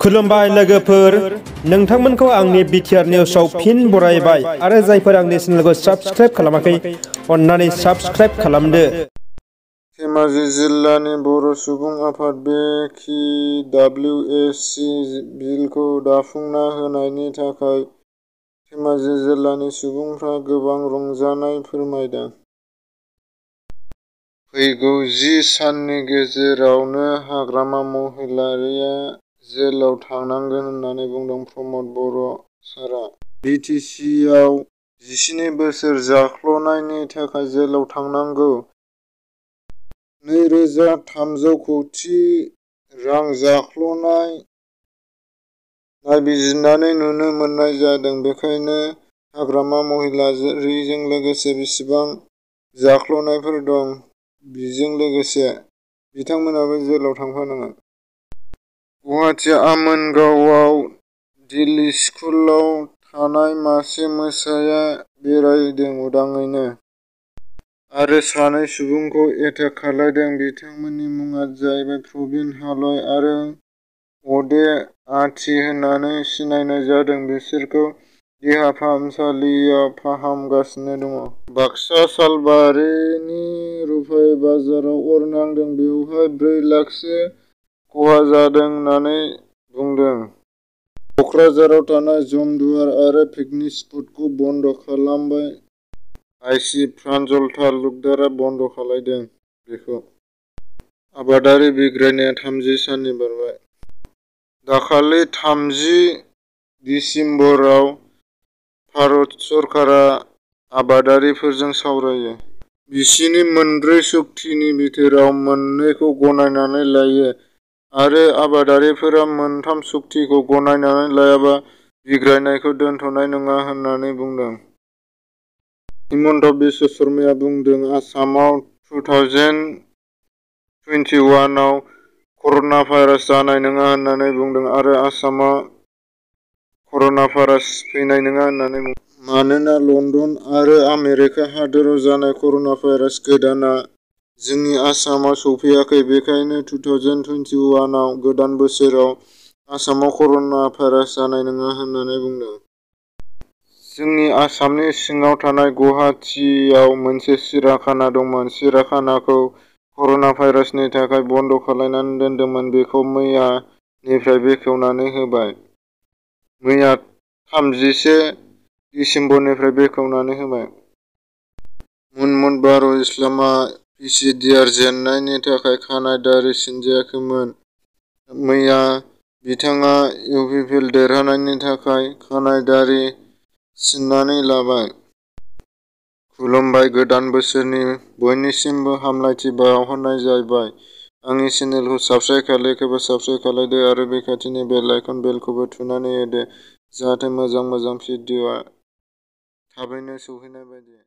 खुलुमबाय लोगोफोर, नोंथांमोनखौ आंनि बिटिआर निउसआव फिन बरायबाय आरो जायफोर आंनि चेनेलखौ साबस्क्राइब खालामाखै अन्नानै साबस्क्राइब खालामदो। धेमाजि जिल्लानि बर' सुबुं आफाद BKWSC बिलखौ दाफुंना होनायनि थाखाय धेमाजि जिल्लानि सुबुंफ्रा गोबां रंजानाय फोरमायदों। फैगौ 10 साननि गेजेरावनो हाग्रामा महिलारिया जेलाव थांनांगोन होननानै बुंदों प्रमद बर' सारआ। BTCआव 17 बोसोर जाख्ल'नायनि थाखाय जेलाव थांनांगौ। 2,300 कौटि रां जाख्ल'नाय नायबिजिरनानै नुनो मोननाय जादों। बेखायनो हाग्रामा महिलारिजों लोगोसे बेसेबां जाख्ल'नायफोर दं, बिजों लोगोसे बिथांमोनाबो जेलाव थांफानांगोन। गुवाहाटि आमोनगावआव दिल्ली स्कुलाव थानाय मासे मोसाया बेरायदों उदाङैनो आरो सानै सुबुंखौ एटेक खालामदों। बिथांमोननि मुङा जाहैबाय प्रबिन हालय आरो अदे आथि होननानै सिनायनाय जादों। बिसोरखौ देहा फाहामसालियाव फाहामगासिनो दङ। बाक्सा सालबारिनि रुफाय बाजाराव अर नांदों। बेवहाय 4 लाखसो खहा जादों होननानै बुंदों। कक्राझाराव थानाय जमदुवार आरो पिकनिक स्पटखौ बन्द खालामबाय। आइसि प्रान्जल तालुकदारआ बन्द खालामदों बेखौ। आबादारि बिग्रायनाया 30 साननि बारबाय। दाखालि 30 दिसेम्बराव भारत सरकारा आबादारिफोरजों सावरायो। बिसिनि मोनब्रै सुक्तिनि बिथोराव मोननैखौ गनायनानै लायो आरो आबादारिफोरा मोनथाम सुक्तिखौ गनायनानै लायाबा बिग्रायनायखौ दोनथ'नाय नङा होननानै बुंदों। हिमन्त बिश्व शर्माया बुंदों आसामाव 2021 आव कर'ना भाइरास जानाय नङा होननानै बुंदों आरो आसामाव कर'ना भाइरास फैनाय नङा होननानै बुंदों। मानोना लन्दन आरो आमेरिका हादोराव जानाय कर'ना भाइरास गोदानआ जोंनि आसामाव सौफैयाखै। बेखायनो 2021 आव गोदान बोसोराव आसामाव कर'ना भाइरास जानाय नङा होननानै बुंदों। जोंनि आसामनि सिङाव थानाय गुवाहाटियाव मोनसे सिरियाखाना दंमोन। सिरियाखानाखौ कर'ना भाइरासनि थाखाय बन्द खालामनानै दोनदोंमोन। बेखौ मैयानिफ्राय बेखेवनानै होबाय। मैया 31 दिसेम्बरनिफ्राय बेखेवनानै होबाय। महम्मद बारुल इस्लामआ पिसिडिआर जेननायनि थाखाय खानाय दाढ़ि सिनजायाखैमोन। मैया बिथाङा इउपिपिएल देरहानायनि थाखाय खानाय दाढ़ि सिननानै लाबाय। खुलुमबाय गोदान बोसोरनि बयनिसिमबो हामलायथि बावहरनाय जाबाय। आंनि चेनेलखौ साबस्क्राइब खालायाखैबा साबस्क्राइब खालामदो आरो बे खाथिनि बेल आइकन बेलखौबो थुनानै होदो जाहाथे मोजां भिडिअ'आ थाबैनो सौहैनाय बायदि।